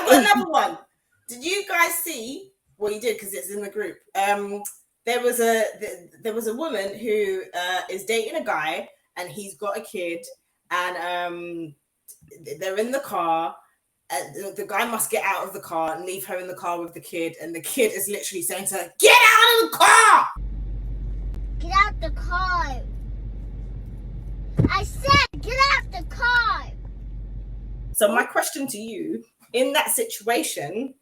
got another one. Did you guys see? Well, you did because it's in the group. There was a woman who is dating a guy, and he's got a kid, and they're in the car. The guy must get out of the car and leave her in the car with the kid, and the kid is literally saying to her, "Get out of the car! Get out the car! I said, get out the car!" So my question to you, in that situation,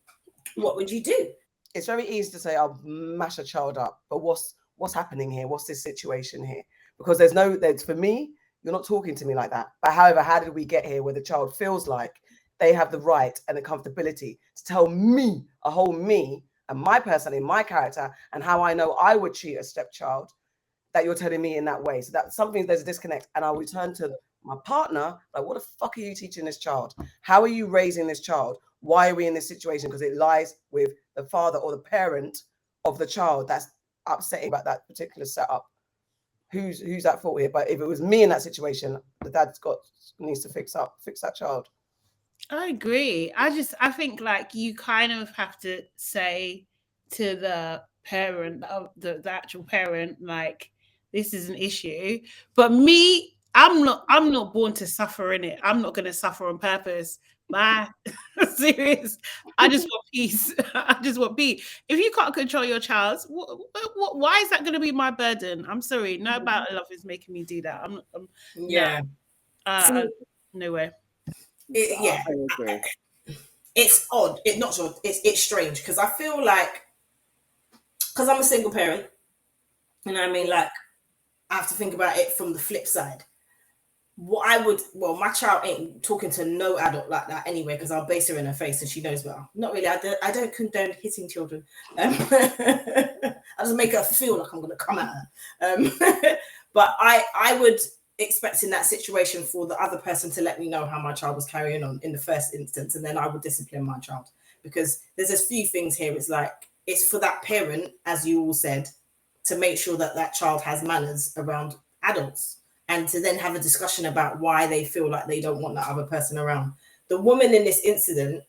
what would you do? It's very easy to say, I'll mash a child up, but what's happening here? What's this situation here? Because there's for me, you're not talking to me like that. But however, how did we get here where the child feels like they have the right and the comfortability to tell me, a whole me, and my personality, my character, and how I know I would treat a stepchild, that you're telling me in that way. So that's something, there's a disconnect. And I'll return to my partner, like, what the fuck are you teaching this child? How are you raising this child? Why are we in this situation? Because it lies with the father or the parent of the child that's upsetting about that particular setup. Who's at fault here? But if it was me in that situation, the dad's needs to fix that child. I agree. I think like you kind of have to say to the parent, the actual parent, like, this is an issue. But me, I'm not born to suffer in it. I'm not going to suffer on purpose. Bye. Serious. I just want peace. I just want peace. If you can't control your child, why is that going to be my burden? I'm sorry. No amount of love is making me do that. Yeah. No way. Yeah. It's odd. It's not odd. It's strange because I feel like, because I'm a single parent, you know what I mean? Like, I have to think about it from the flip side. My child ain't talking to no adult like that anyway, because I'll base her in her face and she knows well. Not really. I don't condone hitting children. I just make her feel like I'm going to come at her. But I would expect in that situation for the other person to let me know how my child was carrying on in the first instance, and then I would discipline my child, because there's a few things here. It's like, it's for that parent, as you all said, to make sure that that child has manners around adults, and to then have a discussion about why they feel like they don't want that other person around. The woman in this incident,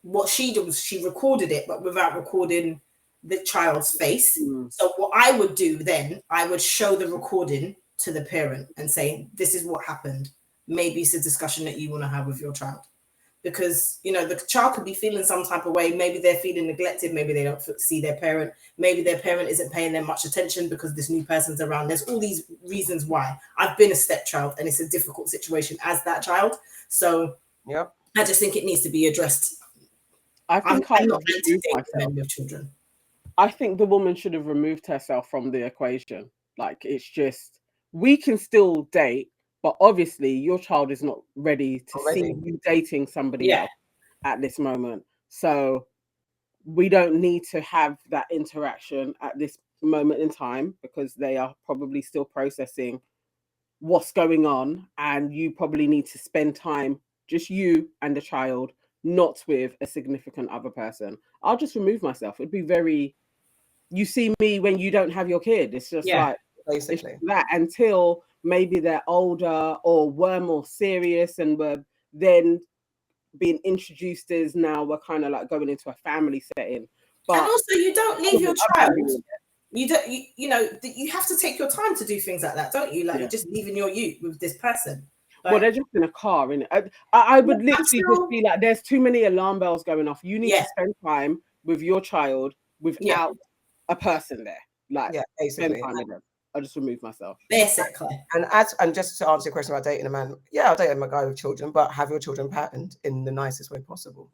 what she did was she recorded it, but without recording the child's face. So what I would do then, I would show the recording to the parent and say, this is what happened. Maybe it's a discussion that you want to have with your child. Because, you know, the child could be feeling some type of way. Maybe they're feeling neglected. Maybe they don't see their parent. Maybe their parent isn't paying them much attention because this new person's around. There's all these reasons why. I've been a stepchild, and it's a difficult situation as that child. So yep. I just think it needs to be addressed. I think I'm not meant to date men with children. I think the woman should have removed herself from the equation. Like, it's just, we can still date, but obviously your child is not ready to see you dating somebody else at this moment. So we don't need to have that interaction at this moment in time, because they are probably still processing what's going on, and you probably need to spend time, just you and the child, not with a significant other person. I'll just remove myself. It'd be very, you see me when you don't have your kid. It's just like, basically that, until maybe they're older or were more serious and were then being introduced as, now we're kind of like going into a family setting. But and also, you don't leave your child. You don't. You know, you have to take your time to do things like that, don't you? Like, you're just leaving your youth with this person. Like, well, they're just in a car, innit? I would literally just be like, there's too many alarm bells going off. You need to spend time with your child without a person there. Like, basically. I'll just remove myself. Basically. And just to answer your question about dating a man, I'll date a guy with children, but have your children patterned in the nicest way possible.